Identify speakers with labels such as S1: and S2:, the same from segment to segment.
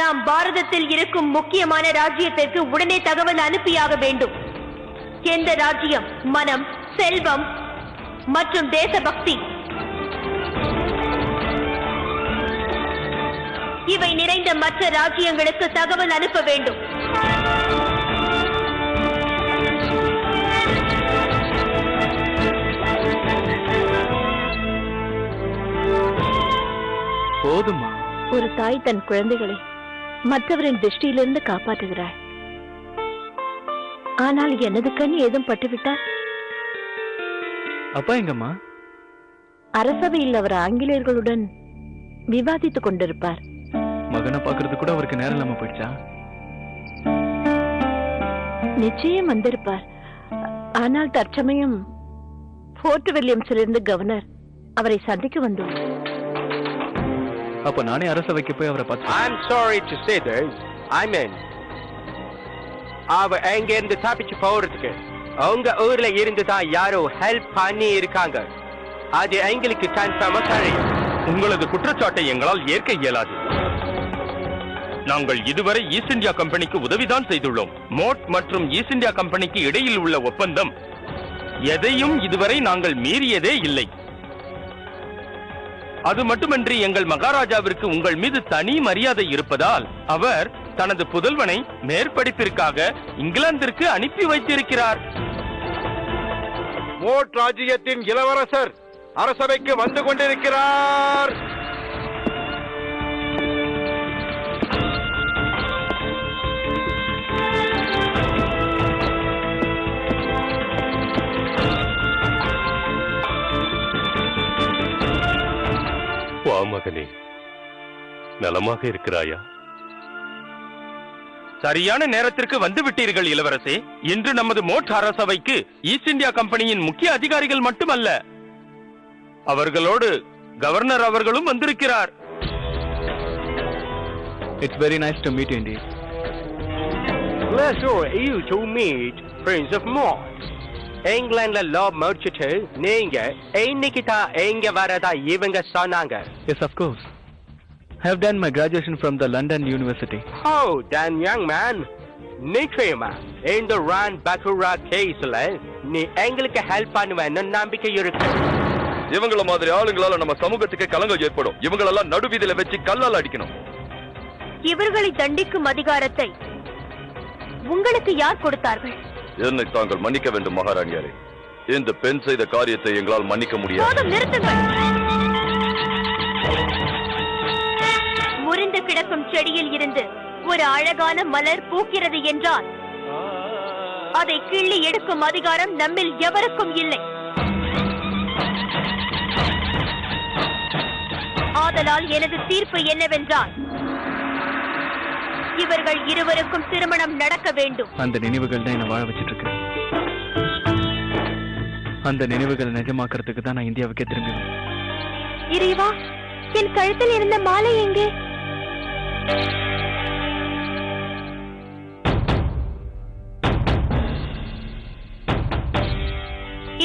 S1: நாம் பாரதத்தில் இருக்கும் முக்கியமான ராஜ்யத்திற்கு உடனே தகவல் அனுப்பியாக வேண்டும். எந்த ராஜ்யம் மனம், செல்வம் மற்றும் தேசபக்தி இவை நிறைந்த மற்ற ராஜ்யங்களுக்கு தகவல் அனுப்ப வேண்டும்.
S2: போதுமா?
S3: ஒரு தாய் தன் குழந்தைகளை மற்றவரின் திருஷ்டியிலிருந்து காப்பாற்றுகிறாள். ஆனால் எனது கண் ஏதும் பட்டுவிட்டார்.
S2: அப்பா எங்கம்மா?
S3: அரசவையில் அவர் ஆங்கிலேயர்களுடன் விவாதித்துக் கொண்டிருப்பார்.
S2: மகனை பாக்குறது கூட அவருக்கு நேரம் இல்லாம போயிடுச்சா?
S3: நிச்சயம் வந்திருப்பார். ஆனால் தற்சமயம் போர்ட் வில்லியம்ஸிலிருந்து கவர்னர் அவரை சந்திக்க வந்தோம்.
S2: அப்ப நானே அரசவைக்கு போய் அவரை பார்த்து.
S4: I'm sorry to say this. I mean, அவர் எங்க இருந்து தப்பிச்சு போறதுக்கு உங்க ஊர்ல இருந்து தான் யாரோ ஹெல்ப் பண்ணி இருக்காங்க. அது எங்களுக்கு கன்ஃபார்மா தெரியும்.
S5: உங்களது குற்றச்சாட்டை எங்களால் ஏற்க இயலாது. நாங்கள் இதுவரை ஈஸ்ட் இந்தியா கம்பெனிக்கு உதவிதான் செய்துள்ளோம். மோட் மற்றும் ஈஸ்ட் இந்தியா கம்பெனிக்கு இடையில் உள்ள ஒப்பந்தம் எதையும் இதுவரை நாங்கள் மீறியதே இல்லை. அது மட்டுமன்றி எங்கள் மகாராஜாவிற்கு உங்கள் மீது தனி மரியாதை இருப்பதால் அவர் தனது புதல்வனை மேற்படிப்பிற்காக இங்கிலாந்திற்கு அனுப்பி வைத்திருக்கிறார்.
S4: மோட் ராஜ்யத்தின் இளவரசர் அரசவைக்கு வந்து கொண்டிருக்கிறார்.
S5: வா மகனே, நலமாக இருக்கிறாயா? சரியான நேரத்திற்கு வந்து விட்டீர்கள் இளவரசே. இன்று நமது மோட் அரசவைக்கு ஈஸ்ட் இந்தியா கம்பெனியின் முக்கிய அதிகாரிகள் மட்டுமல்ல, அவர்களோடு கவர்னர் அவர்களும் வந்திருக்கிறார்.
S2: It's very nice to meet you indeed.
S4: Pleasure you to meet Prince of Mort. இங்கிலாந்துல லா முடிச்சிட்டு நீங்க இன்னைக்கு தான் எங்க வரதா இவங்க சொன்னாங்க.
S2: Yes, of course. I have done my graduation from the London University.
S4: Oh, then young man, நிச்சயமா இந்த ரான் பக்குரா கேஸ்ல நீ எங்களுக்கு ஹெல்ப் பண்ணுவேன்னு நம்பிக்கை இருக்கு.
S5: இவங்கள மாதிரி ஆளுங்களால நம்ம சமூகத்துக்கு கலங்கம் ஏற்படும். இவங்களெல்லாம் நடுவீதியில வச்சு கல்லால் அடிக்கணும்.
S1: இவர்களை தண்டிக்கும் அதிகாரத்தை உங்களுக்கு யார் கொடுத்தார்கள்?
S5: என்னை தாங்கள் மன்னிக்க வேண்டும் மகாராணியாரே. இந்த பெண் செய்த காரியத்தை எங்களால் மன்னிக்க முடியாது.
S1: நிறுத்துங்கள். முறிந்து கிடக்கும் செடியில் இருந்து ஒரு அழகான மலர் பூக்கிறது என்றால் அதை கிள்ளி எடுக்கும் அதிகாரம் நம்மில் எவருக்கும் இல்லை. ஆதலால் எனது தீர்ப்பு என்னவென்றால் இவர்கள் இருவருக்கும் திருமணம் நடக்க வேண்டும்.
S2: அந்த நினைவுகள் தான் என்ன வாழ வச்சிட்டு இருக்கு. அந்த நினைவுகள் நிஜமாக்குறதுக்கு தான் நான் இந்தியாவுக்கே திரும்பினேன்.
S1: இறைவா, என் கழுத்தில் இருந்த மாலை எங்கே?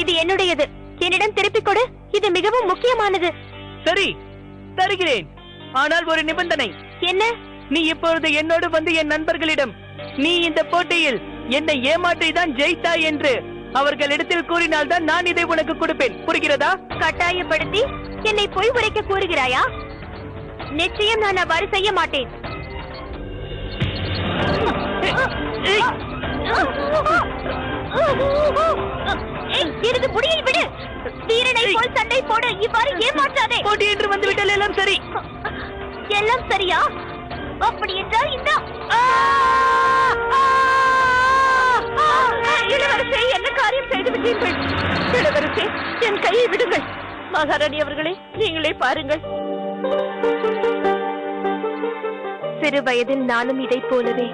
S1: இது என்னுடையது. என்னிடம் திருப்பிக் கொடு. இது மிகவும் முக்கியமானது.
S6: சரி, தருகிறேன். ஆனால் ஒரு நிபந்தனை.
S1: என்ன?
S6: நீ இப்பொழுது என்னோடு வந்து என் நண்பர்களிடம் நீ இந்த போட்டியில் என்னை ஏமாற்றி தான் ஜெயித்தாய் என்று அவர்களிடத்தில் கூறினால் தான் நான் இதை உனக்கு கொடுப்பேன். புரிகிறதா?
S1: கட்டாயப்படுத்தி என்னை பொய் உரைக்க கூறுகிறாயா? நிச்சயம் நான் அவ்வாறு செய்ய மாட்டேன். எனது முடியை விடு. வீரனை போல் சண்டை போட இவ்வாறு ஏமாற்றாதே.
S6: போட்டி என்று வந்துவிட்டால் எல்லாம் சரி.
S1: எல்லாம் சரியா? அப்படி என்றால் இந்த இளவரசே, என்ன காரியம் செய்து விட்டீர்கள்? இளவரசே, என் கையை விடுங்கள். மகாராணி அவர்களே, நீங்களே பாருங்கள். சிறு வயதில் நானும் இதை போலவே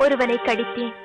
S1: ஒருவனை கடித்தேன்.